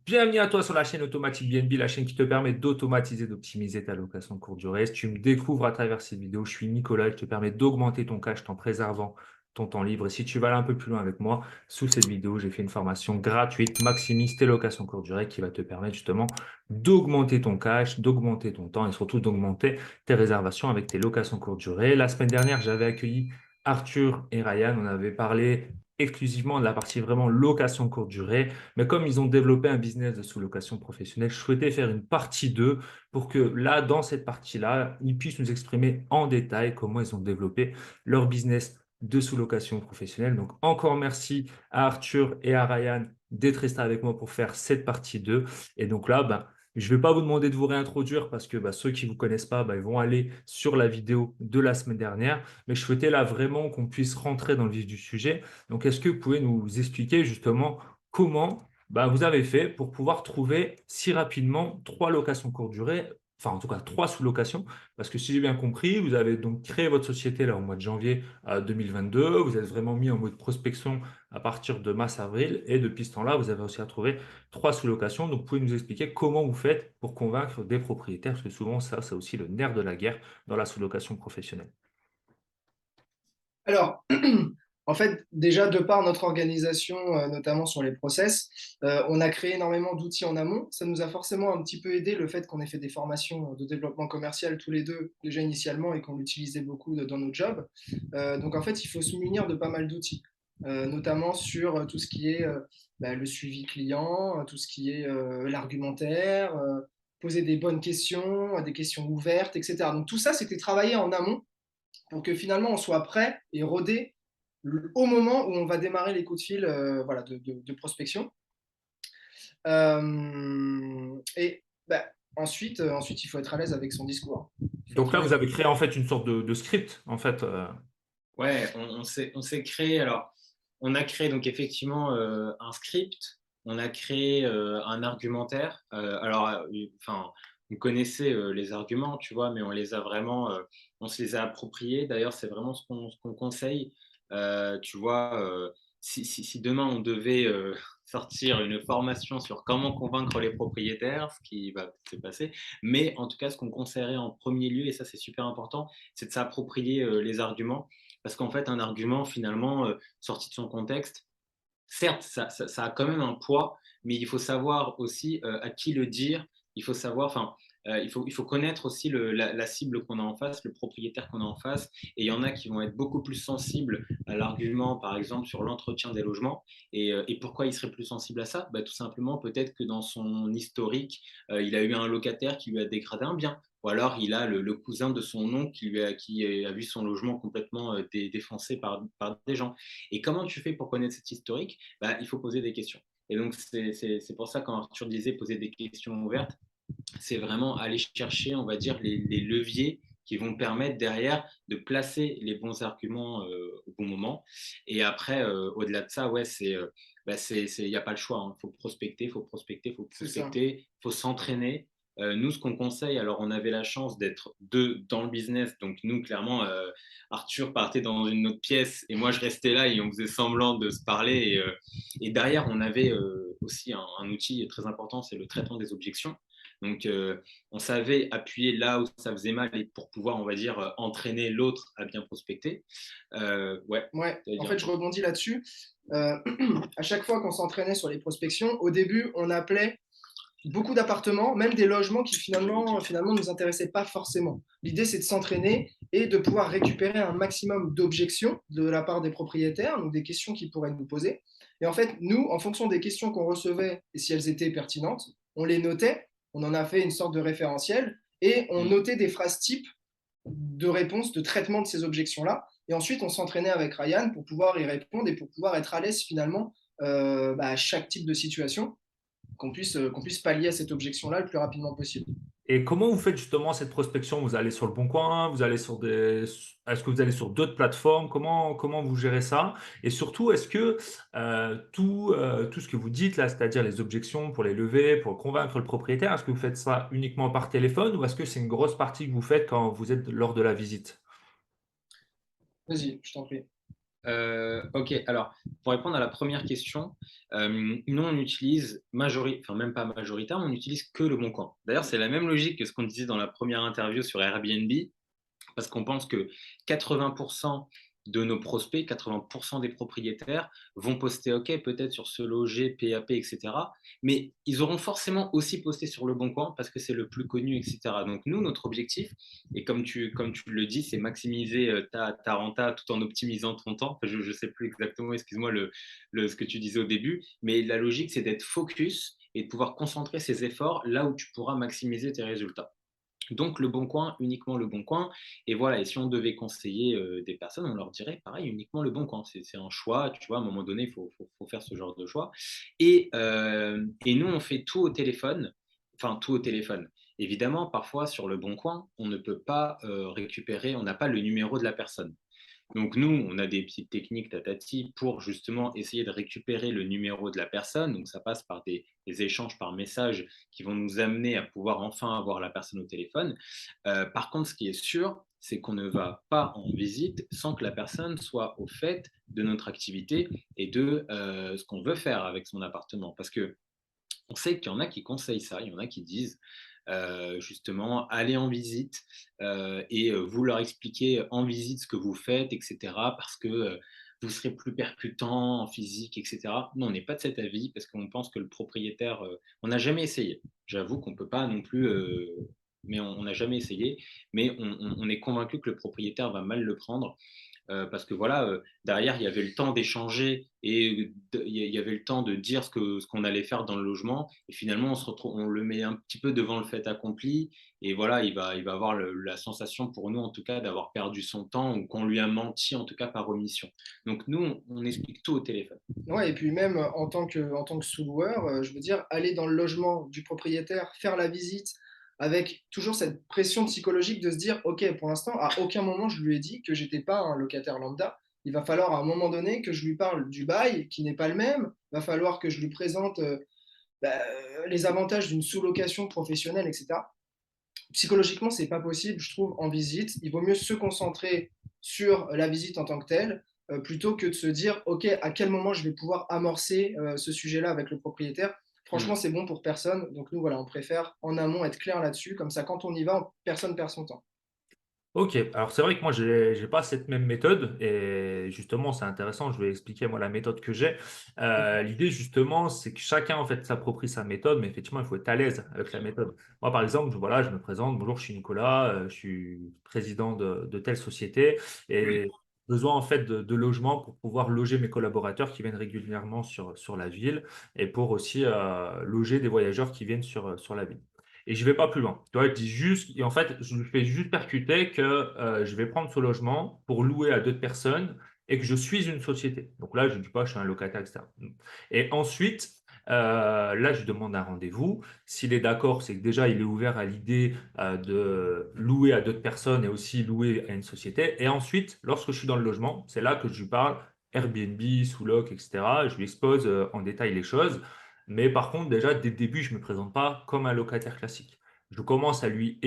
Bienvenue à toi sur la chaîne Automatique BNB, la chaîne qui te permet d'automatiser, d'optimiser ta location courte durée. Si tu me découvres à travers cette vidéo, je suis Nicolas, je te permets d'augmenter ton cash en préservant ton temps libre. Et si tu vas aller un peu plus loin avec moi, sous cette vidéo, j'ai fait une formation gratuite, Maximise tes locations courte durée, qui va te permettre justement d'augmenter ton cash, d'augmenter ton temps et surtout d'augmenter tes réservations avec tes locations courte durée. La semaine dernière, j'avais accueilli Arthur et Ryan. On avait parlé exclusivement de la partie vraiment location courte durée. Mais comme ils ont développé un business de sous-location professionnelle, je souhaitais faire une partie 2 pour que là, dans cette partie-là, ils puissent nous exprimer en détail comment ils ont développé leur business de sous-location professionnelle. Donc, encore merci à Arthur et à Ryan d'être restés avec moi pour faire cette partie 2. Et donc là, je ne vais pas vous demander de vous réintroduire parce que ceux qui ne vous connaissent pas, ils vont aller sur la vidéo de la semaine dernière. Mais je souhaitais là vraiment qu'on puisse rentrer dans le vif du sujet. Donc, est-ce que vous pouvez nous expliquer justement comment vous avez fait pour pouvoir trouver si rapidement trois locations courte durée, enfin en tout cas trois sous-locations, parce que si j'ai bien compris, vous avez donc créé votre société là au mois de janvier 2022, vous êtes vraiment mis en mode prospection à partir de mars-avril, et depuis ce temps-là, vous avez aussi à trouver trois sous-locations. Donc, vous pouvez nous expliquer comment vous faites pour convaincre des propriétaires, parce que souvent ça, c'est aussi le nerf de la guerre dans la sous-location professionnelle. Alors, en fait, déjà, de par notre organisation, notamment sur les process, on a créé énormément d'outils en amont. Ça nous a forcément un petit peu aidé le fait qu'on ait fait des formations de développement commercial tous les deux, déjà initialement, et qu'on l'utilisait beaucoup dans nos jobs. Donc, en fait, il faut se munir de pas mal d'outils, notamment sur tout ce qui est le suivi client, tout ce qui est l'argumentaire, poser des bonnes questions, des questions ouvertes, etc. Donc, tout ça, c'était travaillé en amont pour que finalement on soit prêt et rodé au moment où on va démarrer les coups de fil voilà, de prospection. Et ensuite, il faut être à l'aise avec son discours. Il faut être Donc là, honnête. vous avez créé en fait une sorte de script, en fait. Ouais, on s'est créé. Alors, on a créé donc effectivement un script, on a créé un argumentaire. Enfin, on connaissait les arguments, tu vois, mais on les a vraiment, on se les a appropriés. D'ailleurs, c'est vraiment ce qu'on conseille. Tu vois, si demain on devait sortir une formation sur comment convaincre les propriétaires, ce qui va se passer, mais en tout cas, ce qu'on conseillerait en premier lieu, et ça c'est super important, c'est de s'approprier les arguments parce qu'en fait, un argument, finalement, sorti de son contexte, certes, ça a quand même un poids, mais il faut savoir aussi à qui le dire. Il faut savoir, enfin, il faut connaître aussi la cible qu'on a en face, le propriétaire qu'on a en face. Et il y en a qui vont être beaucoup plus sensibles à l'argument, par exemple, sur l'entretien des logements. Et pourquoi il serait plus sensible à ça? Tout simplement, peut-être que dans son historique, il a eu un locataire qui lui a dégradé un bien. Ou alors il a le cousin de son oncle qui a vu son logement complètement défoncé par des gens. Et comment tu fais pour connaître cet historique? Il faut poser des questions. Et donc, c'est pour ça, quand Arthur disait poser des questions ouvertes, c'est vraiment aller chercher, on va dire, les leviers qui vont permettre derrière de placer les bons arguments au bon moment. Et après, au-delà de ça, ouais, il n'y a pas le choix. Il faut prospecter, il faut prospecter, il faut C'est ça. prospecter, il faut s'entraîner. Nous, ce qu'on conseille, alors on avait la chance d'être deux dans le business, donc nous, clairement, Arthur partait dans une autre pièce et moi, je restais là et on faisait semblant de se parler. Et derrière, on avait aussi un outil très important, c'est le traitement des objections. Donc, on savait appuyer là où ça faisait mal et pour pouvoir, on va dire, entraîner l'autre à bien prospecter. Ouais, Ouais, tu allais en dire un fait, je truc. rebondis là-dessus. Euh, à chaque fois qu'on s'entraînait sur les prospections, au début, on appelait beaucoup d'appartements, même des logements qui finalement nous intéressaient pas forcément. L'idée, c'est de s'entraîner et de pouvoir récupérer un maximum d'objections de la part des propriétaires, donc des questions qu'ils pourraient nous poser. Et en fait, nous, en fonction des questions qu'on recevait et si elles étaient pertinentes, on les notait, on en a fait une sorte de référentiel et on Mm. notait des phrases types de réponse, de traitement de ces objections-là. Et ensuite, on s'entraînait avec Ryan pour pouvoir y répondre et pour pouvoir être à l'aise finalement à chaque type de situation qu'on puisse pallier à cette objection-là le plus rapidement possible. Et comment vous faites justement cette prospection? Vous allez sur le Bon Coin, vous allez sur des... Est-ce que vous allez sur d'autres plateformes? Comment vous gérez ça? Et surtout, est-ce que tout ce que vous dites là, c'est-à-dire les objections pour les lever, pour convaincre le propriétaire, est-ce que vous faites ça uniquement par téléphone ou est-ce que c'est une grosse partie que vous faites quand vous êtes lors de la visite? Vas-y, je t'en prie. Ok, alors pour répondre à la première question, nous on utilise enfin même pas majoritaire, on n'utilise que le Bon Coin. D'ailleurs, c'est la même logique que ce qu'on disait dans la première interview sur Airbnb, parce qu'on pense que 80% de nos prospects, 80% des propriétaires vont poster OK, peut-être sur Se Loger, PAP, etc. Mais ils auront forcément aussi posté sur Le Bon Coin parce que c'est le plus connu, etc. Donc nous, notre objectif, et comme tu le dis, c'est maximiser ta renta tout en optimisant ton temps. Enfin, je ne sais plus exactement, excuse-moi, ce que tu disais au début, mais la logique, c'est d'être focus et de pouvoir concentrer ses efforts là où tu pourras maximiser tes résultats. Donc le Bon Coin, uniquement le Bon Coin. Et voilà, et si on devait conseiller des personnes, on leur dirait pareil, uniquement le Bon Coin. C'est un choix, tu vois, à un moment donné, il faut faire ce genre de choix. Et nous, on fait tout au téléphone, enfin tout au téléphone. Évidemment, parfois sur le Bon Coin, on ne peut pas récupérer, on n'a pas le numéro de la personne. Donc nous, on a des petites techniques tatati pour justement essayer de récupérer le numéro de la personne. Donc ça passe par des échanges par message qui vont nous amener à pouvoir enfin avoir la personne au téléphone. Par contre, ce qui est sûr, c'est qu'on ne va pas en visite sans que la personne soit au fait de notre activité et de ce qu'on veut faire avec son appartement. Parce que on sait qu'il y en a qui conseillent ça, il y en a qui disent justement aller en visite et vous leur expliquer en visite ce que vous faites, etc. Parce que vous serez plus percutant en physique, etc. Non, on n'est pas de cet avis parce qu'on pense que le propriétaire, on n'a jamais essayé. J'avoue qu'on ne peut pas non plus, mais on n'a jamais essayé, mais on est convaincu que le propriétaire va mal le prendre parce que voilà, derrière, il y avait le temps d'échanger et il y avait le temps de dire ce qu'on allait faire dans le logement. Et finalement, on le met un petit peu devant le fait accompli. Et voilà, il va avoir la sensation pour nous, en tout cas, d'avoir perdu son temps ou qu'on lui a menti, en tout cas, par omission. Donc, nous, on explique tout au téléphone. Ouais, et puis même en tant que sous-loueur, je veux dire, aller dans le logement du propriétaire, faire la visite, avec toujours cette pression psychologique de se dire, OK, pour l'instant, à aucun moment je lui ai dit que j'étais pas un locataire lambda. Il va falloir à un moment donné que je lui parle du bail qui n'est pas le même. Il va falloir que je lui présente les avantages d'une sous-location professionnelle, etc. Psychologiquement, c'est pas possible, je trouve, en visite. Il vaut mieux se concentrer sur la visite en tant que telle, plutôt que de se dire, OK, à quel moment je vais pouvoir amorcer ce sujet-là avec le propriétaire. Franchement, Mm. c'est bon pour personne. Donc nous, voilà, on préfère en amont être clair là-dessus. Comme ça, quand on y va, personne perd son temps. Ok, alors c'est vrai que moi j'ai pas cette même méthode et justement c'est intéressant, je vais expliquer moi la méthode que j'ai. L'idée justement c'est que chacun en fait s'approprie sa méthode, mais effectivement il faut être à l'aise avec la méthode. Moi par exemple, voilà, je me présente, bonjour, je suis Nicolas, je suis président de telle société et besoin en fait de logements pour pouvoir loger mes collaborateurs qui viennent régulièrement sur la ville et pour aussi loger des voyageurs qui viennent sur la ville. Et je vais pas plus loin. Tu vois, je dis juste, et en fait, je me fais juste percuter que je vais prendre ce logement pour louer à d'autres personnes et que je suis une société. Donc là, je ne dis pas je suis un locataire, etc. Et ensuite, là, je demande un rendez-vous. S'il est d'accord, c'est que déjà, il est ouvert à l'idée de louer à d'autres personnes et aussi louer à une société. Et ensuite, lorsque je suis dans le logement, c'est là que je lui parle Airbnb, sous-loc, etc. Je lui expose en détail les choses. Mais par contre, déjà, dès le début, je ne me présente pas comme un locataire classique. Je commence à lui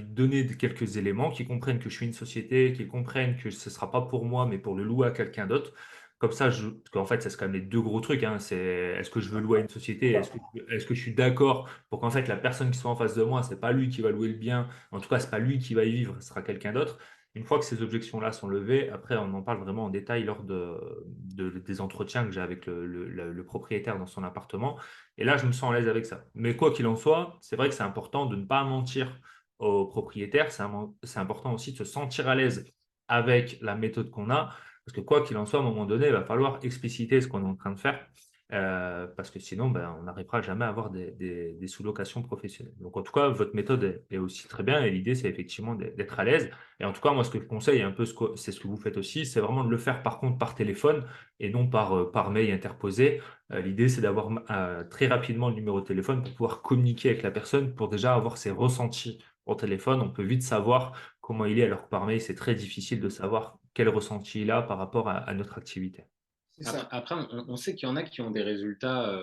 donner quelques éléments, qui comprennent que je suis une société, qui comprennent que ce ne sera pas pour moi, mais pour le louer à quelqu'un d'autre. Comme ça, parce qu'en fait, ça c'est quand même les deux gros trucs, hein. C'est est-ce que je veux louer à une société? Est-ce que je suis d'accord pour qu'en fait la personne qui soit en face de moi, c'est pas lui qui va louer le bien, en tout cas, c'est pas lui qui va y vivre, ce sera quelqu'un d'autre. Une fois que ces objections-là sont levées, après, on en parle vraiment en détail lors des entretiens que j'ai avec le propriétaire dans son appartement. Et là, je me sens à l'aise avec ça. Mais quoi qu'il en soit, c'est vrai que c'est important de ne pas mentir au propriétaire. C'est important aussi de se sentir à l'aise avec la méthode qu'on a. Parce que quoi qu'il en soit, à un moment donné, il va falloir expliciter ce qu'on est en train de faire. Parce que sinon, ben, on n'arrivera jamais à avoir des sous-locations professionnelles. Donc, en tout cas, votre méthode est aussi très bien. Et l'idée, c'est effectivement d'être à l'aise. Et en tout cas, moi, ce que je conseille, un peu, c'est ce que vous faites aussi, c'est vraiment de le faire par contre par téléphone et non par mail interposé. L'idée, c'est d'avoir très rapidement le numéro de téléphone pour pouvoir communiquer avec la personne, pour déjà avoir ses ressentis au téléphone. On peut vite savoir comment il est, alors que par mail, c'est très difficile de savoir quel ressenti il a par rapport à notre activité. C'est Après, ça. après, on sait qu'il y en a qui ont des résultats,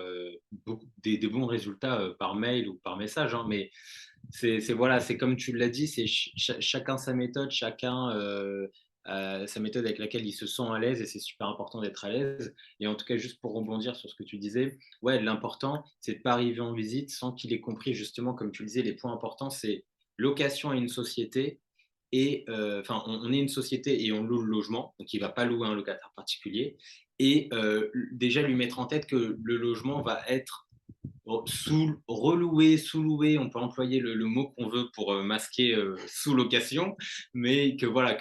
des bons résultats par mail ou par message, hein, mais voilà, c'est comme tu l'as dit, c'est chacun sa méthode, chacun sa méthode avec laquelle il se sent à l'aise et c'est super important d'être à l'aise. Et en tout cas, juste pour rebondir sur ce que tu disais, ouais, l'important, c'est de ne pas arriver en visite sans qu'il ait compris justement, comme tu le disais, les points importants, c'est location à une société et enfin, on est une société et on loue le logement, donc il ne va pas louer un locataire particulier. Et déjà lui mettre en tête que le logement va être reloué, sous-loué, on peut employer le mot qu'on veut pour masquer sous-location, mais que voilà,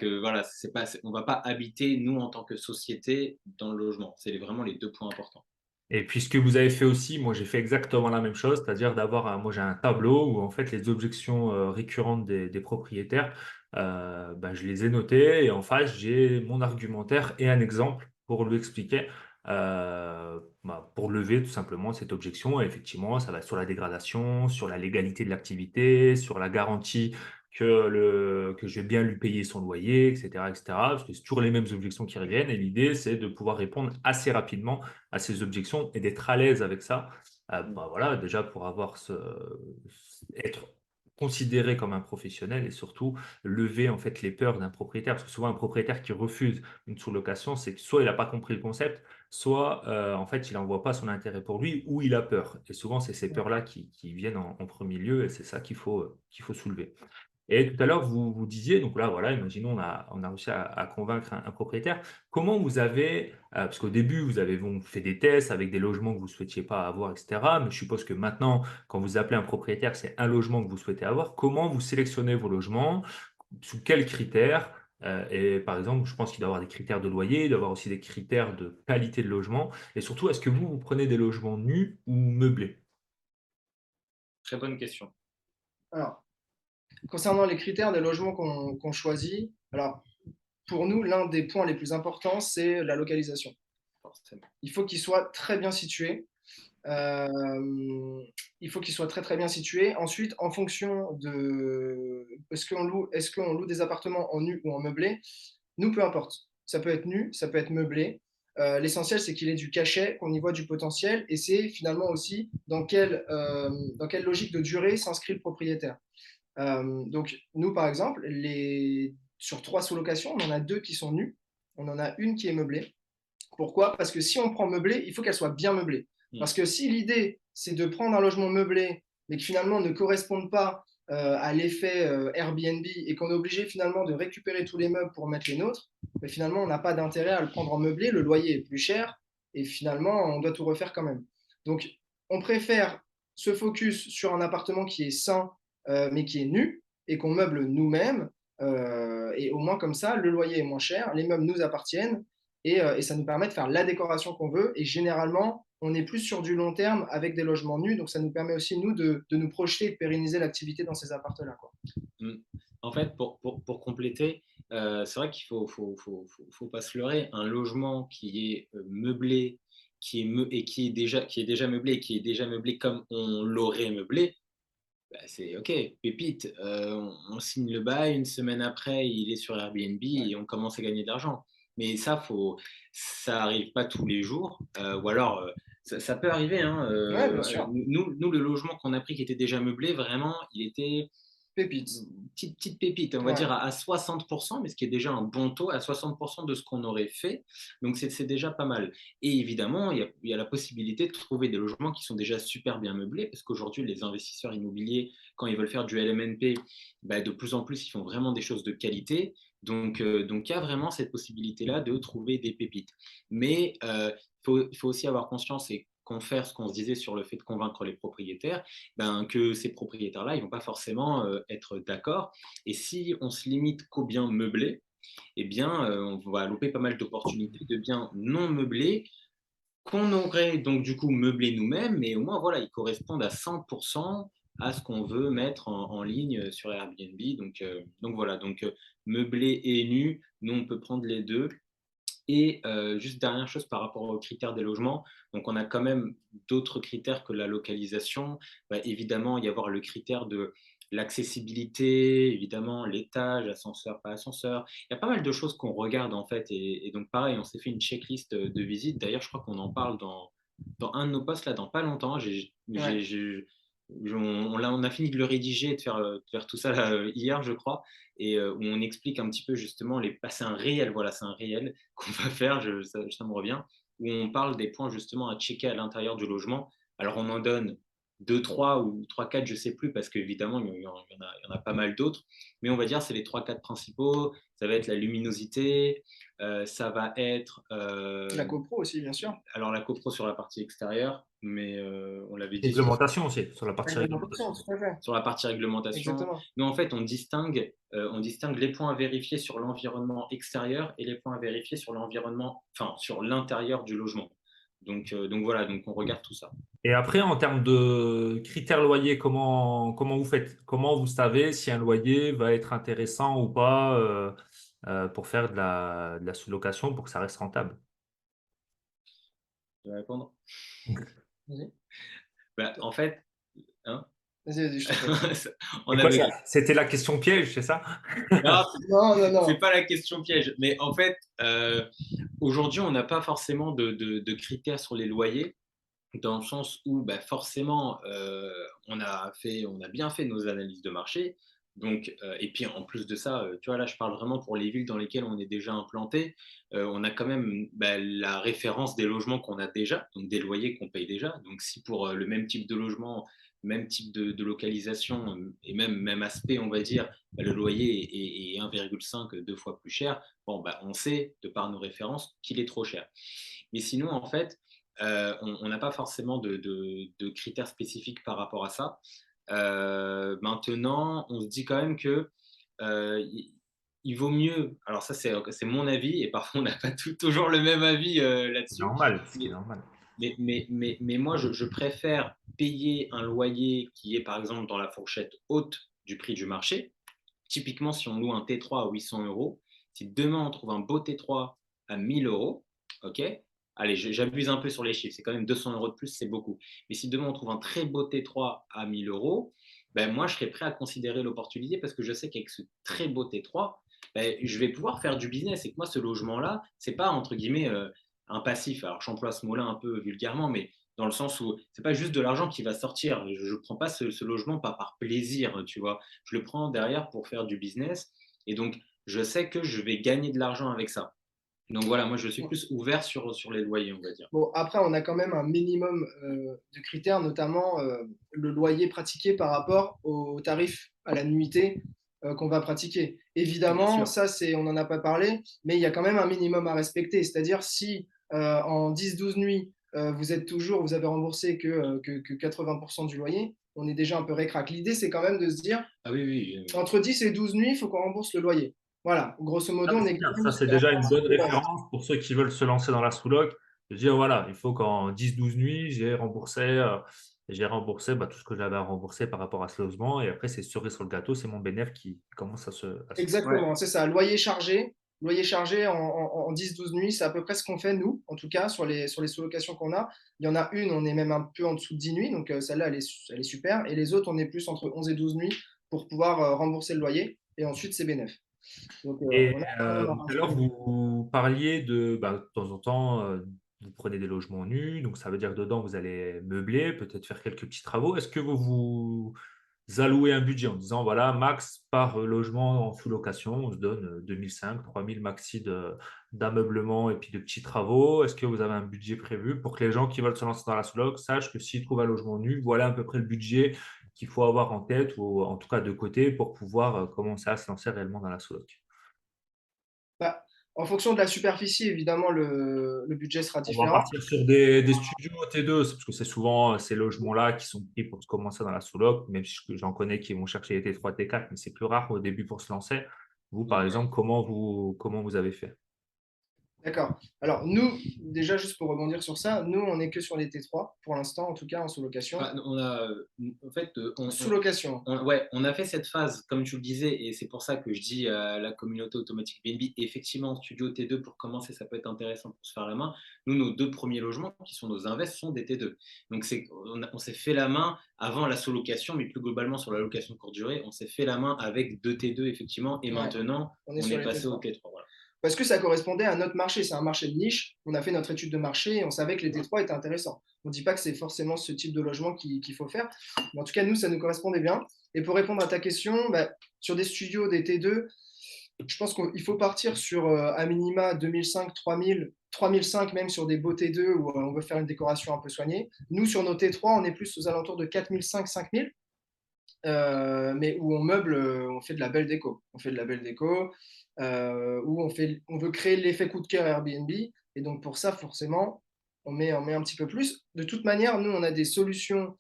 c'est pas, on ne va pas habiter, nous, en tant que société, dans le logement. C'est vraiment les deux points importants. Et puis ce que vous avez fait aussi, moi j'ai fait exactement la même chose, c'est-à-dire moi j'ai un tableau où en fait les objections récurrentes des propriétaires, je les ai notées et en face j'ai mon argumentaire et un exemple pour lui expliquer, pour lever tout simplement cette objection. Et effectivement, ça va sur la dégradation, sur la légalité de l'activité, sur la garantie que je vais bien lui payer son loyer, etc., etc. Parce que c'est toujours les mêmes objections qui reviennent et l'idée c'est de pouvoir répondre assez rapidement à ces objections et d'être à l'aise avec ça. Voilà, déjà pour être considéré comme un professionnel et surtout lever en fait les peurs d'un propriétaire. Parce que souvent un propriétaire qui refuse une sous-location, c'est que soit il n'a pas compris le concept, soit en fait il n'en voit pas son intérêt pour lui ou il a peur. Et souvent c'est ces peurs-là qui viennent en premier lieu et c'est ça qu'il faut soulever. Et tout à l'heure, vous disiez, donc là, voilà, imaginons, on a réussi à convaincre un propriétaire. Comment vous avez, parce qu'au début, vous avez fait des tests avec des logements que vous ne souhaitiez pas avoir, etc. Mais je suppose que maintenant, quand vous appelez un propriétaire, c'est un logement que vous souhaitez avoir. Comment vous sélectionnez vos logements? Sous quels critères? Et par exemple, je pense qu'il doit y avoir des critères de loyer, il doit y avoir aussi des critères de qualité de logement. Et surtout, est-ce que vous prenez des logements nus ou meublés? Très bonne question. Alors, concernant les critères des logements qu'on choisit, alors pour nous, l'un des points les plus importants, c'est la localisation. Forcément. Il faut qu'il soit très bien situé. Il faut qu'il soit très très bien situé. Ensuite, en fonction de est-ce qu'on loue des appartements en nu ou en meublé, nous, peu importe. Ça peut être nu, ça peut être meublé. L'essentiel, c'est qu'il ait du cachet, qu'on y voit du potentiel, et c'est finalement aussi dans quelle logique de durée s'inscrit le propriétaire. Donc, nous, par exemple, sur 3 sous-locations, on en a 2 qui sont nues, on en a une qui est meublée. Pourquoi? Parce que si on prend meublé, il faut qu'elle soit bien meublée. Parce que si l'idée, c'est de prendre un logement meublé, mais que finalement ne corresponde pas à l'effet Airbnb et qu'on est obligé finalement de récupérer tous les meubles pour mettre les nôtres, mais finalement, on n'a pas d'intérêt à le prendre en meublé, le loyer est plus cher et finalement, on doit tout refaire quand même. Donc, on préfère se focus sur un appartement qui est sain, mais qui est nu et qu'on meuble nous-mêmes. Et au moins comme ça, le loyer est moins cher, les meubles nous appartiennent et ça nous permet de faire la décoration qu'on veut. Et généralement, on est plus sur du long terme avec des logements nus. Donc, ça nous permet aussi, nous, de nous projeter et de pérenniser l'activité dans ces appartements-là. En fait, pour compléter, c'est vrai qu'il faut pas se leurrer. Un logement qui est meublé, et qui est déjà meublé et qui est déjà meublé comme on l'aurait meublé, c'est OK, pépite. On signe le bail, une semaine après, il est sur Airbnb Ouais. et on commence à gagner de l'argent. Mais ça arrive pas tous les jours. Ou alors, ça peut arriver, hein. Ouais, bien sûr. Nous, le logement qu'on a pris qui était déjà meublé, vraiment, il était Pépite. petite pépite, on va Ouais. dire à 60%, mais ce qui est déjà un bon taux, à 60% de ce qu'on aurait fait. Donc, c'est déjà pas mal. Et évidemment, il y a la possibilité de trouver des logements qui sont déjà super bien meublés, parce qu'aujourd'hui, les investisseurs immobiliers, quand ils veulent faire du LMNP, de plus en plus, ils font vraiment des choses de qualité. Donc il y a vraiment cette possibilité-là de trouver des pépites. Mais il faut aussi avoir conscience et faire ce qu'on se disait sur le fait de convaincre les propriétaires, que ces propriétaires-là, ils ne vont pas forcément être d'accord. Et si on se limite qu'aux biens meublés, eh bien, on va louper pas mal d'opportunités de biens non meublés qu'on aurait donc du coup meublés nous-mêmes, mais au moins, voilà, ils correspondent à 100% à ce qu'on veut mettre en ligne sur Airbnb. Donc voilà, meublé et nu, nous, on peut prendre les deux. Et juste dernière chose par rapport aux critères des logements, donc on a quand même d'autres critères que la localisation. Évidemment, il y avoir le critère de l'accessibilité, évidemment l'étage, ascenseur, pas ascenseur. Il y a pas mal de choses qu'on regarde en fait. Et donc pareil, on s'est fait une checklist de visite. D'ailleurs, je crois qu'on en parle dans un de nos posts là dans pas longtemps. Ouais. On a fini de le rédiger et de faire tout ça là, hier, je crois, et où on explique un petit peu justement c'est un réel, voilà, c'est un réel qu'on va faire, ça me revient, où on parle des points justement à checker à l'intérieur du logement. Alors on en donne deux, trois ou trois, quatre, je sais plus, parce qu'évidemment, il y en a pas mal d'autres, mais on va dire c'est les trois, quatre principaux. Ça va être la luminosité, ça va être La copro aussi, bien sûr. alors la copro sur la partie extérieure, mais on l'avait dit Réglementation aussi, sur la partie Réglementation, réglementation. tout à fait. sur la partie réglementation. Exactement. Nous, en fait, on distingue les points à vérifier sur l'environnement extérieur et les points à vérifier sur l'environnement, enfin, sur l'intérieur du logement. Donc voilà, donc on regarde tout ça. Et après, en termes de critères loyer, comment vous faites? Comment vous savez si un loyer va être intéressant ou pas pour faire de la sous-location pour que ça reste rentable? Je vais répondre. Vas-y, Bah, en fait, hein, vas-y, je t'en prie. on C'est quoi avait. ça? C'était la question piège, c'est ça? Non, Non, non, c'est non. pas la question piège. Mais en fait, aujourd'hui, on n'a pas forcément de critères sur les loyers, dans le sens où bah, forcément, on a bien fait nos analyses de marché. Donc, et puis en plus de ça, tu vois, là, je parle vraiment pour les villes dans lesquelles on est déjà implanté. On a quand même bah, la référence des logements qu'on a déjà, donc des loyers qu'on paye déjà. Donc, si pour le même type de logement, même type de localisation et même aspect, on va dire, bah, le loyer est 1,5, deux fois plus cher, bon, bah, on sait, de par nos références, qu'il est trop cher. Mais sinon, en fait, on n'a pas forcément de critères spécifiques par rapport à ça. Maintenant, on se dit quand même que il vaut mieux, alors ça c'est mon avis, et parfois on n'a pas toujours le même avis C'est là-dessus, normal, ce qui est mais, normal. mais moi je préfère payer un loyer qui est par exemple dans la fourchette haute du prix du marché. Typiquement, si on loue un T3 à 800 euros, si demain on trouve un beau T3 à 1000 euros, ok, allez, j'abuse un peu sur les chiffres, c'est quand même 200 euros de plus, c'est beaucoup. Mais si demain on trouve un très beau T3 à 1000 euros, ben moi je serais prêt à considérer l'opportunité parce que je sais qu'avec ce très beau T3, ben, je vais pouvoir faire du business et que moi ce logement-là, c'est pas entre guillemets un passif. Alors j'emploie ce mot-là un peu vulgairement, mais dans le sens où c'est pas juste de l'argent qui va sortir. Je prends pas ce logement pas par plaisir, tu vois. Je le prends derrière pour faire du business et donc je sais que je vais gagner de l'argent avec ça. Donc voilà, moi je suis plus ouvert sur les loyers, on va dire. Bon, après, on a quand même un minimum de critères, notamment le loyer pratiqué par rapport au tarif à la nuitée qu'on va pratiquer. Bien Évidemment, sûr. ça, on n'en a pas parlé, mais il y a quand même un minimum à respecter. C'est-à-dire, si en 10-12 nuits, vous avez remboursé que 80% du loyer, on est déjà un peu récrac. L'idée, c'est quand même de se dire, Ah oui, oui. entre 10 et 12 nuits, il faut qu'on rembourse le loyer. Voilà, grosso Ah, modo, mais on c'est est bien. quand même Ça, c'est sur déjà une bonne la base. référence pour ceux qui veulent se lancer dans la sous-loc. De dire, voilà, il faut qu'en 10-12 nuits, j'ai remboursé bah, tout ce que j'avais à rembourser par rapport à ce logement. Et après, c'est cerise sur le gâteau, c'est mon bénéfice qui commence à se faire. Ouais. Exactement, c'est ça. Loyer chargé en 10-12 nuits, c'est à peu près ce qu'on fait, nous, en tout cas, sur les sous-locations qu'on a. Il y en a une, on est même un peu en dessous de 10 nuits, donc celle-là, elle est super. Et les autres, on est plus entre 11 et 12 nuits pour pouvoir rembourser le loyer. Et ensuite, c'est bénéf. Donc, Et on a quand même un tout à l'heure, ratios. vous parliez de, bah, de temps en temps, vous prenez des logements nus, donc ça veut dire que dedans, vous allez meubler, peut-être faire quelques petits travaux. Est-ce que vous allouez un budget en disant, voilà, max par logement en sous-location, on se donne 2005, 3000 maxi d'ameublement et puis de petits travaux. Est-ce que vous avez un budget prévu pour que les gens qui veulent se lancer dans la sous-loc sachent que s'ils trouvent un logement nu, voilà à peu près le budget qu'il faut avoir en tête ou en tout cas de côté pour pouvoir commencer à se lancer réellement dans la sous-loc? Bah, en fonction de la superficie, évidemment, le budget sera On va différent. partir sur des studios T2, parce que c'est souvent ces logements-là qui sont pris pour se commencer dans la sous-loc, même si j'en connais qui vont chercher les T3, T4, mais c'est plus rare au début pour se lancer. Vous, par Ouais. exemple, comment vous avez fait? D'accord. Alors, nous, déjà, juste pour rebondir sur ça, nous, on n'est que sur les T3, pour l'instant, en tout cas, en sous-location. Enfin, on a, en fait, Sous-location. ouais, on a fait cette phase, comme tu le disais, et c'est pour ça que je dis à la communauté automatique BNB, effectivement, en studio T2, pour commencer, ça peut être intéressant pour se faire la main. Nous, nos deux premiers logements, qui sont nos invests, sont des T2. Donc, on s'est fait la main avant la sous-location, mais plus globalement sur la location courte durée, on s'est fait la main avec deux T2, effectivement, et Ouais, maintenant, on est on sur est les passé au T3. T3. Voilà. parce que ça correspondait à notre marché. C'est un marché de niche. On a fait notre étude de marché et on savait que les T3 étaient intéressants. On ne dit pas que c'est forcément ce type de logement qu'il faut faire. Mais en tout cas, nous, ça nous correspondait bien. Et pour répondre à ta question, bah, sur des studios, des T2, je pense qu'il faut partir sur à minima 2005, 3000, 3005 même sur des beaux T2 où on veut faire une décoration un peu soignée. Nous, sur nos T3, on est plus aux alentours de 4005, 5000. Mais où on meuble, on fait de la belle déco. On fait de la belle déco, où on veut créer l'effet coup de cœur Airbnb. Et donc pour ça, forcément, on met un petit peu plus. De toute manière, nous, on a des solutions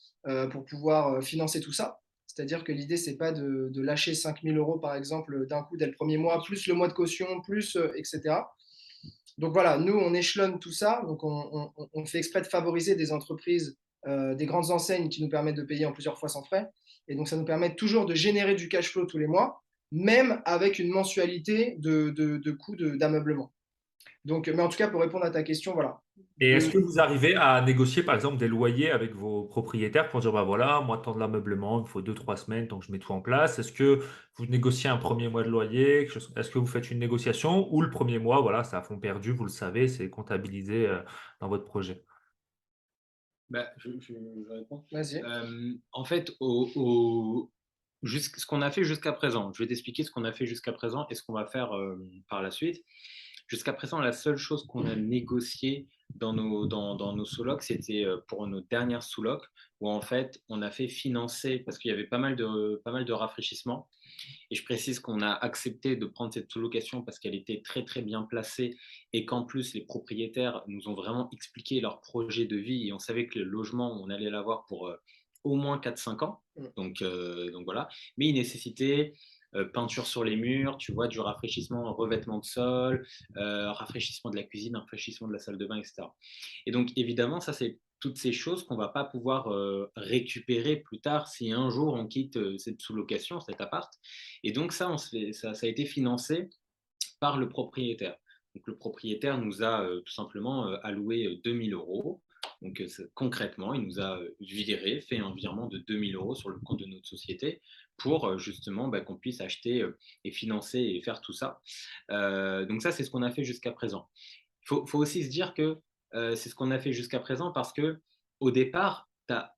pour pouvoir financer tout ça. C'est-à-dire que l'idée, c'est pas de lâcher 5000 euros, par exemple, d'un coup dès le premier mois, plus le mois de caution, plus, etc. Donc voilà, nous, on échelonne tout ça. Donc on fait exprès de favoriser des entreprises, des grandes enseignes qui nous permettent de payer en plusieurs fois sans frais. Et donc ça nous permet toujours de générer du cash flow tous les mois, même avec une mensualité de coûts d'ameublement. Donc, mais en tout cas, pour répondre à ta question, voilà. Et est-ce De, que vous arrivez à négocier, par exemple, des loyers avec vos propriétaires pour dire, bah voilà, moi, tant de l'ameublement, il me faut 2, 3 semaines, donc je mets tout en place. Est-ce que vous négociez un premier mois de loyer? Est-ce que vous faites une négociation ou le premier mois, voilà, c'est à fond perdu, vous le savez, c'est comptabilisé dans votre projet? Bah, je réponds. Vas-y. En fait, ce qu'on a fait jusqu'à présent, je vais t'expliquer ce qu'on a fait jusqu'à présent et ce qu'on va faire par la suite. Jusqu'à présent, la seule chose qu'on a négociée dans nos sous-locs, c'était pour nos dernières sous-locs, où en fait, on a fait financer, parce qu'il y avait pas mal de rafraîchissements. Et je précise qu'on a accepté de prendre cette sous-location parce qu'elle était très très bien placée et qu'en plus les propriétaires nous ont vraiment expliqué leur projet de vie et on savait que le logement, on allait l'avoir pour au moins 4 5 ans. Donc voilà. Mais il nécessitait peinture sur les murs, tu vois, du rafraîchissement, revêtement de sol, rafraîchissement de la cuisine, rafraîchissement de la salle de bain, etc. Et donc évidemment, ça c'est toutes ces choses qu'on ne va pas pouvoir récupérer plus tard si un jour on quitte cette sous-location, cet appart. Et donc ça a été financé par le propriétaire. Donc le propriétaire nous a tout simplement alloué 2000 euros. Donc concrètement, il nous a viré, fait un virement de 2000 euros sur le compte de notre société pour justement qu'on puisse acheter et financer et faire tout ça. Donc ça, c'est ce qu'on a fait jusqu'à présent. Faut aussi se dire que c'est ce qu'on a fait jusqu'à présent parce que au départ, tu n'as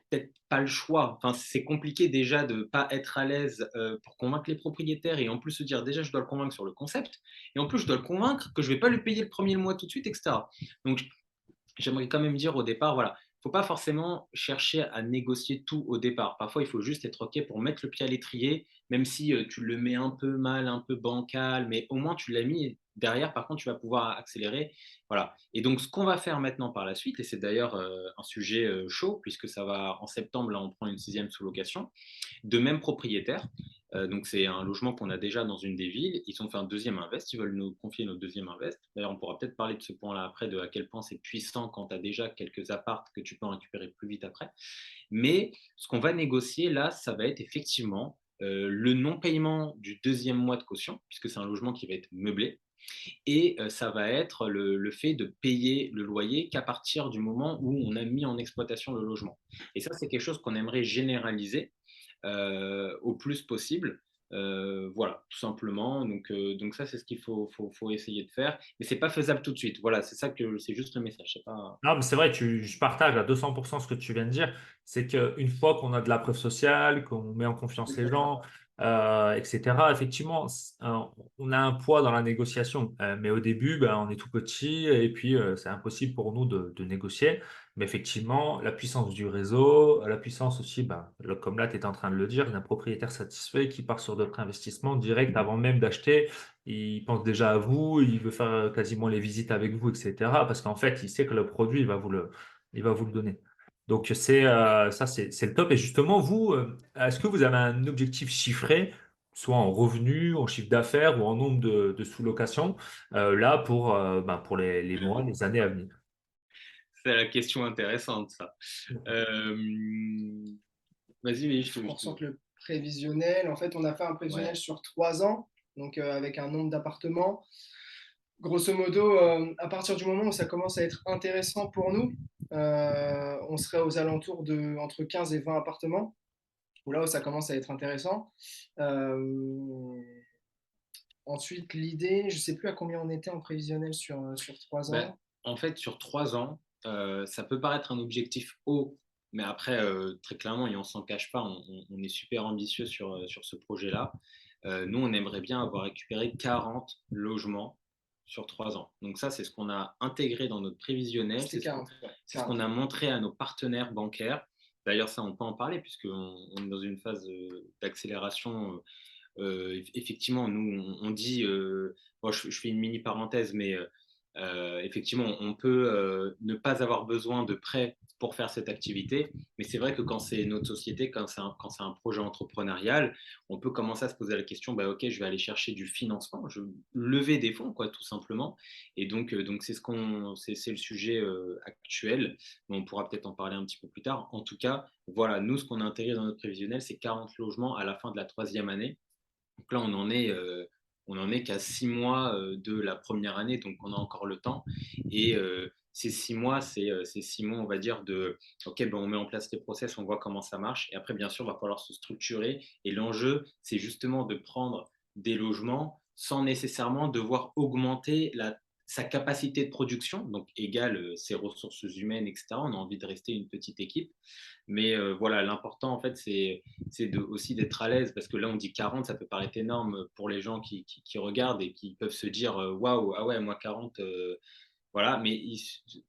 peut-être pas le choix. Enfin, c'est compliqué déjà de ne pas être à l'aise pour convaincre les propriétaires et en plus se dire déjà je dois le convaincre sur le concept et en plus je dois le convaincre que je ne vais pas lui payer le premier mois tout de suite, etc. Donc j'aimerais quand même dire au départ, voilà, il ne faut pas forcément chercher à négocier tout au départ. Parfois, il faut juste être OK pour mettre le pied à l'étrier, même si tu le mets un peu mal, un peu bancal, mais au moins tu l'as mis. Derrière, par contre, tu vas pouvoir accélérer. Voilà. Et donc, ce qu'on va faire maintenant par la suite, et c'est d'ailleurs un sujet chaud, puisque ça va en septembre, là, on prend une 6e sous-location, de même propriétaire. Donc, c'est un logement qu'on a déjà dans une des villes. Ils ont fait un deuxième invest. Ils veulent nous confier notre deuxième invest. D'ailleurs, on pourra peut-être parler de ce point-là après, de à quel point c'est puissant quand tu as déjà quelques apparts que tu peux en récupérer plus vite après. Mais ce qu'on va négocier là, ça va être effectivement le non-paiement du deuxième mois de caution, puisque c'est un logement qui va être meublé. Et ça va être le fait de payer le loyer qu'à partir du moment où on a mis en exploitation le logement. Et ça, c'est quelque chose qu'on aimerait généraliser au plus possible. Voilà, tout simplement. Donc ça, c'est ce qu'il faut essayer de faire. Mais c'est pas faisable tout de suite. Voilà, c'est ça que c'est juste le message. C'est pas... Non, mais c'est vrai, je partage à 200% ce que tu viens de dire. C'est qu'une fois qu'on a de la preuve sociale, qu'on met en confiance les gens, etc., effectivement, on a un poids dans la négociation. Mais au début, ben, on est tout petit et puis c'est impossible pour nous de négocier. Mais effectivement, la puissance du réseau, la puissance aussi, ben, comme là, tu es en train de le dire, d'un propriétaire satisfait qui part sur d'autres investissements direct avant même d'acheter. Il pense déjà à vous, il veut faire quasiment les visites avec vous, etc. Parce qu'en fait, il sait que le produit, il va vous le donner. Donc, ça, c'est le top. Et justement, vous, est-ce que vous avez un objectif chiffré, soit en revenus, en chiffre d'affaires ou en nombre de sous-locations, là, pour les mois, les années à venir? C'est la question intéressante, ça. Euh, Vas-y, mais On ressent que le prévisionnel, en fait, on a fait un prévisionnel Ouais. sur 3 ans, donc avec un nombre d'appartements. Grosso modo, à partir du moment où ça commence à être intéressant pour nous, on serait aux alentours de entre 15 et 20 appartements, où là où ça commence à être intéressant. Euh, Ensuite, l'idée, je ne sais plus à combien on était en prévisionnel sur 3 Ben, ans. en fait, sur 3 ans, ça peut paraître un objectif haut, mais après, très clairement, et on s'en cache pas, on est super ambitieux sur ce projet-là. Nous, on aimerait bien avoir récupéré 40 logements sur 3 ans. Donc ça, c'est ce qu'on a intégré dans notre prévisionnel, C'était 40, ouais, c'est ce qu'on 40. a montré à nos partenaires bancaires. D'ailleurs, ça, on peut en parler puisqu'on est dans une phase d'accélération. Effectivement, nous, on dit, bon, je fais une mini parenthèse, mais effectivement, on peut ne pas avoir besoin de prêt pour faire cette activité, mais c'est vrai que quand c'est notre société, quand c'est un projet entrepreneurial, on peut commencer à se poser la question, bah, ok, je vais aller chercher du financement, je vais lever des fonds, quoi, tout simplement. Et donc c'est le sujet actuel, mais on pourra peut-être en parler un petit peu plus tard. En tout cas, voilà, nous, ce qu'on a intégré dans notre prévisionnel, c'est 40 logements à la fin de la troisième année. Donc là, on en est qu'à 6 mois de la première année, donc on a encore le temps. Et ces 6 mois, c'est 6 mois, on va dire, de OK, ben on met en place les process, on voit comment ça marche. Et après, bien sûr, il va falloir se structurer. Et l'enjeu, c'est justement de prendre des logements sans nécessairement devoir augmenter sa capacité de production, donc égale ses ressources humaines, etc. On a envie de rester une petite équipe. Mais voilà, l'important, en fait, c'est aussi d'être à l'aise parce que là, on dit 40, ça peut paraître énorme pour les gens qui regardent et qui peuvent se dire waouh, ah ouais, moi 40, voilà, mais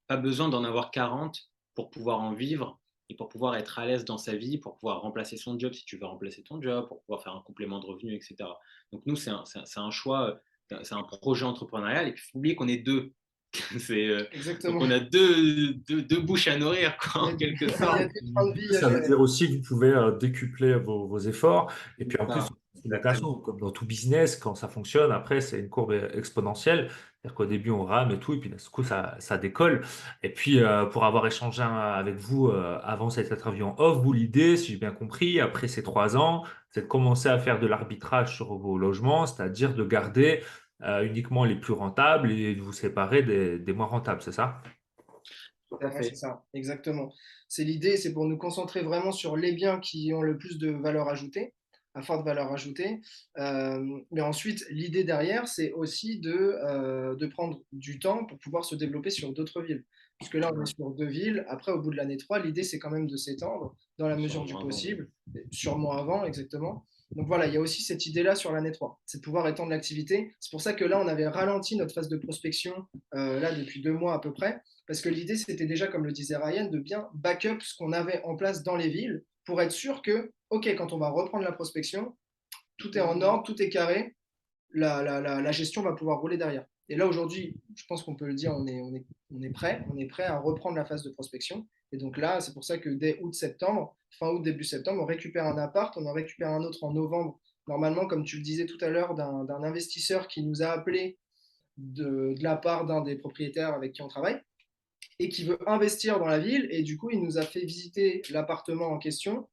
pas besoin d'en avoir 40 pour pouvoir en vivre et pour pouvoir être à l'aise dans sa vie, pour pouvoir remplacer son job si tu veux remplacer ton job, pour pouvoir faire un complément de revenu, etc. Donc, nous, c'est un choix, c'est un projet entrepreneurial et puis il faut oublier qu'on est deux. Donc, Exactement. on a deux bouches à nourrir, quoi, en quelque Il y sorte. a des trains de vie à Ça veut gérer. dire aussi que vous pouvez décupler vos efforts. Et puis en plus, Ça, c'est location, exactement. comme dans tout business, quand ça fonctionne, après, c'est une courbe exponentielle. C'est-à-dire qu'au début, on rame et tout, et puis d'un coup, ça décolle. Et puis, pour avoir échangé avec vous avant cette interview en off, vous, l'idée, si j'ai bien compris, après ces 3 ans, c'est de commencer à faire de l'arbitrage sur vos logements, c'est-à-dire de garder uniquement les plus rentables et de vous séparer des moins rentables, c'est ça? Tout à Ouais, c'est fait. ça, exactement. C'est l'idée, c'est pour nous concentrer vraiment sur les biens qui ont le plus de valeur ajoutée, à forte valeur ajoutée. Mais ensuite, l'idée derrière, c'est aussi de prendre du temps pour pouvoir se développer sur d'autres villes. Puisque là, on est sur 2 villes. Après, au bout de l'année 3, l'idée, c'est quand même de s'étendre dans la mesure du Sûrement avant, oui. possible, sûrement avant, exactement. Donc voilà, il y a aussi cette idée-là sur l'année 3, c'est de pouvoir étendre l'activité. C'est pour ça que là, on avait ralenti notre phase de prospection là depuis 2 mois à peu près parce que l'idée, c'était déjà, comme le disait Ryan, de bien backup ce qu'on avait en place dans les villes pour être sûr que, OK, quand on va reprendre la prospection, tout est en ordre, tout est carré, la gestion va pouvoir rouler derrière. Et là, aujourd'hui, je pense qu'on peut le dire, on est prêt à reprendre la phase de prospection. Et donc là, c'est pour ça que dès août-septembre, fin août, début septembre, on récupère un appart, on en récupère un autre en novembre. Normalement, comme tu le disais tout à l'heure, d'un investisseur qui nous a appelé de la part d'un des propriétaires avec qui on travaille et qui veut investir dans la ville. Et du coup, il nous a fait visiter l'appartement en question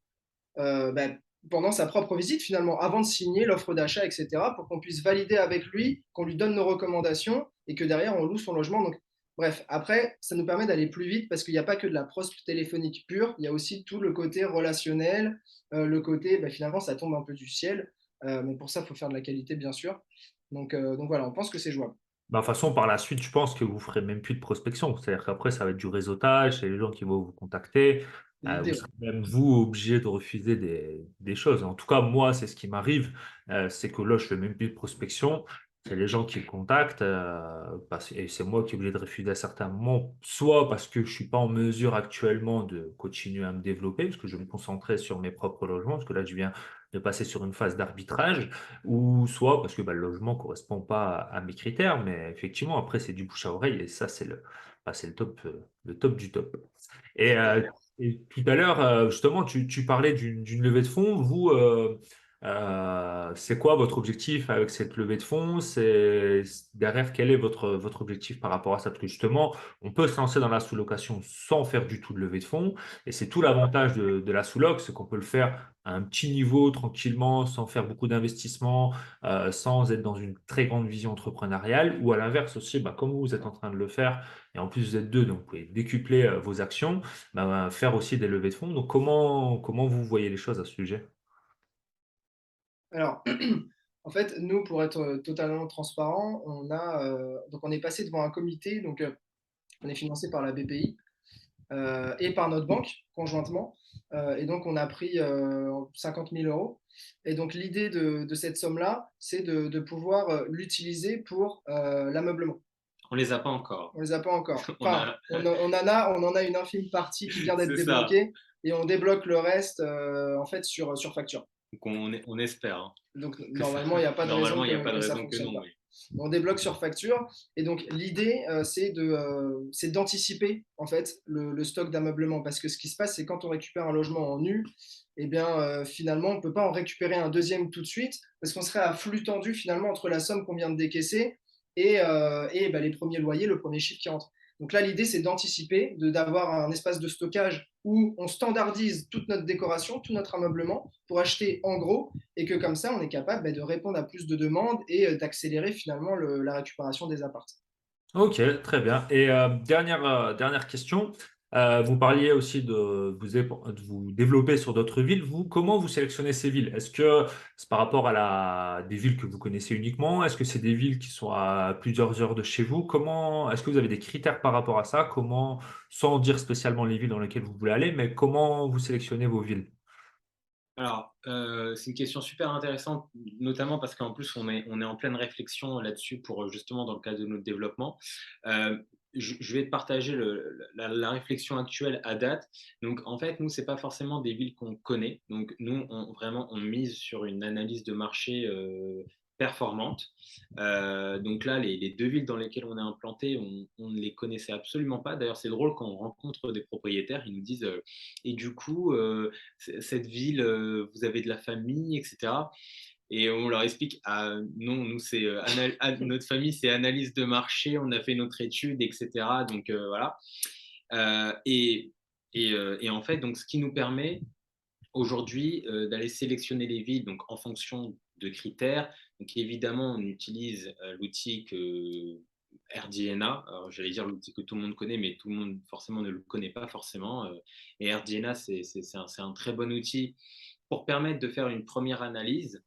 bah, pendant sa propre visite, finalement, avant de signer l'offre d'achat, etc., pour qu'on puisse valider avec lui, qu'on lui donne nos recommandations et que derrière, on loue son logement. Donc, bref, après, ça nous permet d'aller plus vite parce qu'il n'y a pas que de la prospe téléphonique pure, il y a aussi tout le côté relationnel, le côté, bah, finalement, ça tombe un peu du ciel. Mais pour ça, il faut faire de la qualité, bien sûr. Donc voilà, on pense que c'est jouable. Bah, de toute façon, par la suite, je pense que vous ferez même plus de prospection. C'est-à-dire qu'après, ça va être du réseautage, c'est les gens qui vont vous contacter. C'est Vous l'idée. serez même vous obligé de refuser des choses. En tout cas, moi, c'est ce qui m'arrive. C'est que là, je fais même plus de prospection. C'est les gens qui me contactent. Et c'est moi qui est obligé de refuser à certains moments, soit parce que je suis pas en mesure actuellement de continuer à me développer, parce que je vais me concentrer sur mes propres logements, parce que là, je viens de passer sur une phase d'arbitrage ou soit parce que bah, le logement ne correspond pas à mes critères, mais effectivement, après, c'est du bouche à oreille, et ça, c'est le top du top. Et, C'est euh, clair. et tout à l'heure, justement, tu parlais d'une levée de fonds. Vous, c'est quoi votre objectif avec cette levée de fonds? Derrière, quel est votre objectif par rapport à ça? Parce que justement, on peut se lancer dans la sous-location sans faire du tout de levée de fonds. Et c'est tout l'avantage de la sous-loc, c'est qu'on peut le faire à un petit niveau, tranquillement, sans faire beaucoup d'investissement, sans être dans une très grande vision entrepreneuriale. Ou à l'inverse aussi, bah, comme vous êtes en train de le faire, et en plus vous êtes deux, donc vous pouvez décupler vos actions, bah, faire aussi des levées de fonds. Donc comment vous voyez les choses à ce sujet? Alors, En fait, nous, pour être totalement transparent, donc on est passé devant un comité, donc on est financé par la BPI et par notre banque conjointement. Et donc, on a pris 50 000 euros. Et donc, l'idée de cette somme-là, c'est de pouvoir l'utiliser pour l'ameublement. On les a pas encore. On les a pas encore. On Enfin, a... on en a une infime partie qui vient d'être C'est ça. débloquée et on débloque le reste en fait sur facture. Donc on espère hein, Donc, que ça... normalement, il n'y a pas de raison Normalement, il n'y a pas de que ça raison que fonctionne non. pas. Oui. On débloque sur facture. Et donc, l'idée, c'est d'anticiper en fait le stock d'ameublement. Parce que ce qui se passe, c'est quand on récupère un logement en nu, eh bien, finalement, on ne peut pas en récupérer un deuxième tout de suite parce qu'on serait à flux tendu finalement entre la somme qu'on vient de décaisser et ben, les premiers loyers, le premier chiffre qui rentre. Donc là, l'idée, c'est d'anticiper, d'avoir un espace de stockage où on standardise toute notre décoration, tout notre ameublement pour acheter en gros et que comme ça, on est capable de répondre à plus de demandes et d'accélérer finalement la récupération des apparts. Ok, très bien. Et dernière question. Vous parliez aussi de vous développer sur d'autres villes. Vous, comment vous sélectionnez ces villes? Est-ce que c'est par rapport à des villes que vous connaissez uniquement? Est-ce que c'est des villes qui sont à plusieurs heures de chez vous? Est-ce que vous avez des critères par rapport à ça? Sans dire spécialement les villes dans lesquelles vous voulez aller, mais comment vous sélectionnez vos villes? Alors, c'est une question super intéressante, notamment parce qu'en plus, on est en pleine réflexion là-dessus pour justement dans le cadre de notre développement. Euh, je vais te partager la réflexion actuelle à date. Donc, en fait, nous, c'est pas forcément des villes qu'on connaît. Donc, nous, vraiment, on mise sur une analyse de marché performante. Donc là, les deux villes dans lesquelles on est implanté, on ne les connaissait absolument pas. D'ailleurs, c'est drôle quand on rencontre des propriétaires, ils nous disent et du coup, cette ville, vous avez de la famille, etc. Et on leur explique, ah, non, nous, c'est notre famille, c'est analyse de marché, on a fait notre étude, etc. Donc voilà. Euh, et, et en fait, donc, ce qui nous permet aujourd'hui d'aller sélectionner les villes donc, en fonction de critères. Donc évidemment, on utilise l'outil RDNA. Alors, j'allais dire l'outil que tout le monde connaît, mais tout le monde forcément ne le connaît pas forcément. Et RDNA, c'est un très bon outil pour permettre de faire une première analyse.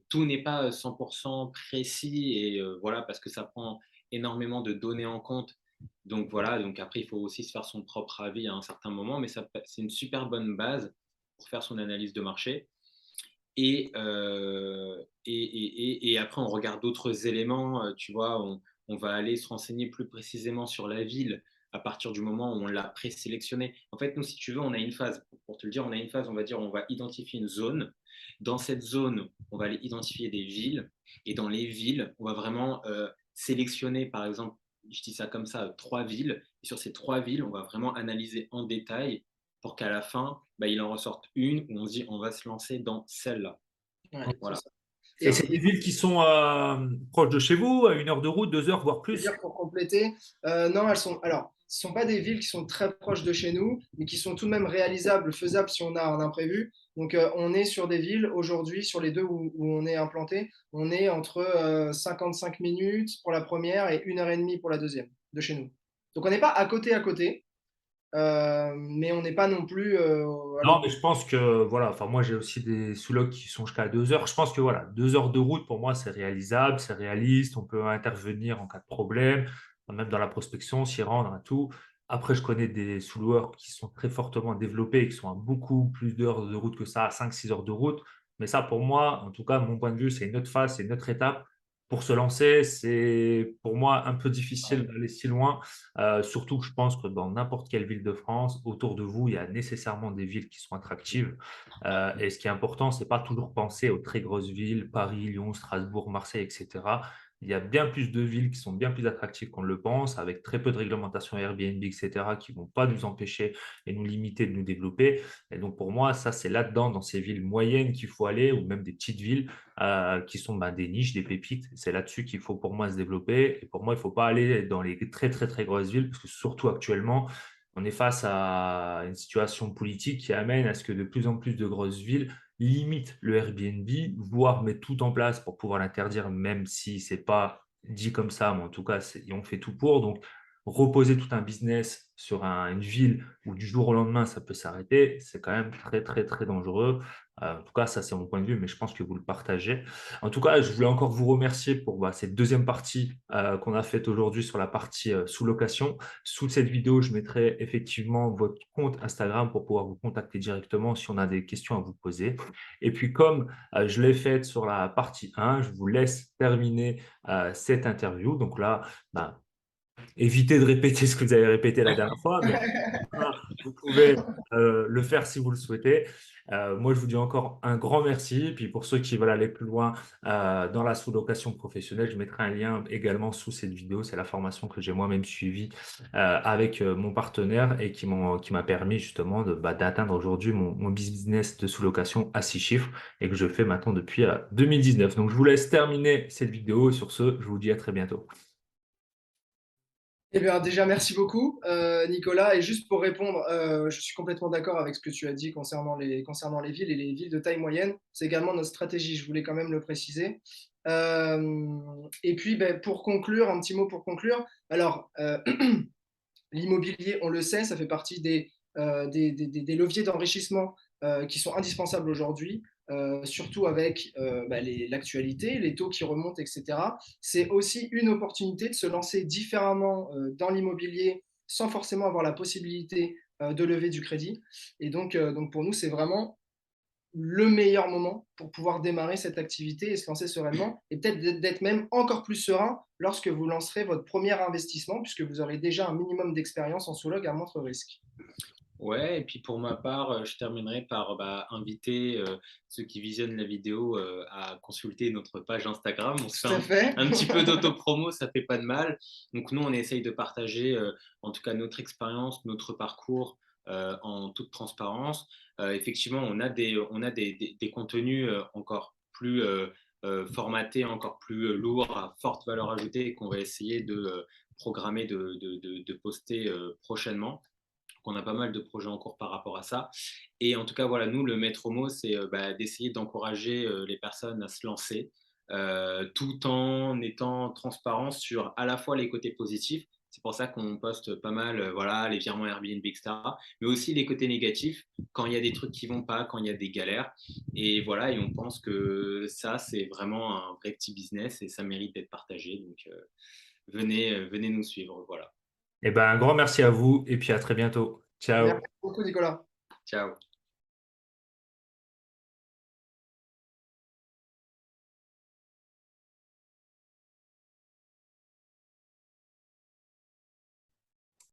Tout n'est pas 100% précis et voilà parce que ça prend énormément de données en compte. Donc voilà, donc après il faut aussi se faire son propre avis à un certain moment, mais c'est une super bonne base pour faire son analyse de marché. Et après, on regarde d'autres éléments. Tu vois, on va aller se renseigner plus précisément sur la ville à partir du moment où on l'a présélectionné. En fait, nous, si tu veux, on a une phase. Pour te le dire, on a une phase, on va dire, on va identifier une zone. Dans cette zone, on va aller identifier des villes. Et dans les villes, on va vraiment sélectionner, par exemple, je dis ça comme ça, 3 villes. Et sur ces 3 villes, on va vraiment analyser en détail pour qu'à la fin, bah, il en ressorte une où on se dit on va se lancer dans celle-là. Ouais, c'est Voilà. ça. Et Et, c'est des et villes qui sont proches de chez vous, à 1 heure de route, 2 heures, voire je veux plus? dire pour compléter, non, ce sont pas des villes qui sont très proches de chez nous, mais qui sont tout de même réalisables, faisables si on a un imprévu. Donc, on est sur des villes aujourd'hui, sur les deux où on est implanté, on est entre 55 minutes pour la première et 1 heure et demie pour la deuxième de chez nous. Donc, on n'est pas à côté, mais on n'est pas non plus à Non, l'autre mais bout. je pense que, voilà, enfin, moi j'ai aussi des sous-locs qui sont jusqu'à 2 heures. Je pense que, voilà, 2 heures de route, pour moi, c'est réalisable, c'est réaliste, on peut intervenir en cas de problème, même dans la prospection, s'y rendre et tout. Après, je connais des sous-loueurs qui sont très fortement développés et qui sont à beaucoup plus d'heures de route que ça, à 5, 6 heures de route. Mais ça, pour moi, en tout cas, mon point de vue, c'est une autre phase, c'est une autre étape. Pour se lancer, c'est pour moi un peu difficile d'aller si loin. Surtout que je pense que dans n'importe quelle ville de France, autour de vous, il y a nécessairement des villes qui sont attractives. Et ce qui est important, c'est pas toujours penser aux très grosses villes, Paris, Lyon, Strasbourg, Marseille, etc. Il y a bien plus de villes qui sont bien plus attractives qu'on ne le pense, avec très peu de réglementation Airbnb, etc., qui ne vont pas nous empêcher et nous limiter de nous développer. Et donc, pour moi, ça, c'est là-dedans, dans ces villes moyennes qu'il faut aller, ou même des petites villes qui sont des niches, des pépites. C'est là-dessus qu'il faut pour moi se développer. Et pour moi, il ne faut pas aller dans les très, très, très grosses villes, parce que surtout actuellement, on est face à une situation politique qui amène à ce que de plus en plus de grosses villes limitent le Airbnb, voire mettent tout en place pour pouvoir l'interdire, même si ce n'est pas dit comme ça, mais en tout cas, on fait tout pour. Donc, reposer tout un business sur une ville où du jour au lendemain, ça peut s'arrêter, c'est quand même très, très, très dangereux. En tout cas, ça, c'est mon point de vue, mais je pense que vous le partagez. En tout cas, je voulais encore vous remercier pour cette deuxième partie qu'on a faite aujourd'hui sur la partie sous-location. Sous cette vidéo, je mettrai effectivement votre compte Instagram pour pouvoir vous contacter directement si on a des questions à vous poser. Et puis, comme je l'ai fait sur la partie 1, je vous laisse terminer cette interview. Donc là, bah, évitez de répéter ce que vous avez répété la dernière fois, mais vous pouvez le faire si vous le souhaitez. Moi, je vous dis encore un grand merci. Puis pour ceux qui veulent aller plus loin dans la sous-location professionnelle, je mettrai un lien également sous cette vidéo. C'est la formation que j'ai moi-même suivie avec mon partenaire et qui m'a permis justement d'atteindre aujourd'hui mon business de sous-location à 6 chiffres et que je fais maintenant depuis 2019. Donc, je vous laisse terminer cette vidéo. Sur ce, je vous dis à très bientôt. Eh bien, déjà, merci beaucoup, Nicolas. Et juste pour répondre, je suis complètement d'accord avec ce que tu as dit concernant les villes et les villes de taille moyenne. C'est également notre stratégie, je voulais quand même le préciser. Et puis, ben, pour conclure, un petit mot pour conclure. Alors, l'immobilier, on le sait, ça fait partie des leviers d'enrichissement qui sont indispensables aujourd'hui, surtout avec l'actualité, les taux qui remontent, etc. C'est aussi une opportunité de se lancer différemment dans l'immobilier sans forcément avoir la possibilité de lever du crédit. Et donc pour nous, c'est vraiment le meilleur moment pour pouvoir démarrer cette activité et se lancer sereinement, et peut-être d'être même encore plus serein lorsque vous lancerez votre premier investissement, puisque vous aurez déjà un minimum d'expérience en sous-log à moindre risque. Ouais, et puis pour ma part, je terminerai par inviter ceux qui visionnent la vidéo à consulter notre page Instagram. On se fait Tout à fait. un petit peu d'auto-promo, ça fait pas de mal. Donc nous, on essaye de partager en tout cas notre expérience, notre parcours en toute transparence. Effectivement, on a des contenus encore plus formatés, encore plus lourds, à forte valeur ajoutée qu'on va essayer de programmer, de poster prochainement. On a pas mal de projets en cours par rapport à ça. Et en tout cas, voilà, nous, le maître mot, c'est d'essayer d'encourager les personnes à se lancer tout en étant transparent sur à la fois les côtés positifs. C'est pour ça qu'on poste pas mal, voilà, les virements Airbnb, etc. Mais aussi les côtés négatifs, quand il y a des trucs qui vont pas, quand il y a des galères. Et voilà, et on pense que ça, c'est vraiment un vrai petit business et ça mérite d'être partagé. Donc, venez nous suivre. Voilà. Eh ben, un grand merci à vous et puis à très bientôt. Merci Ciao. beaucoup, Nicolas. Ciao.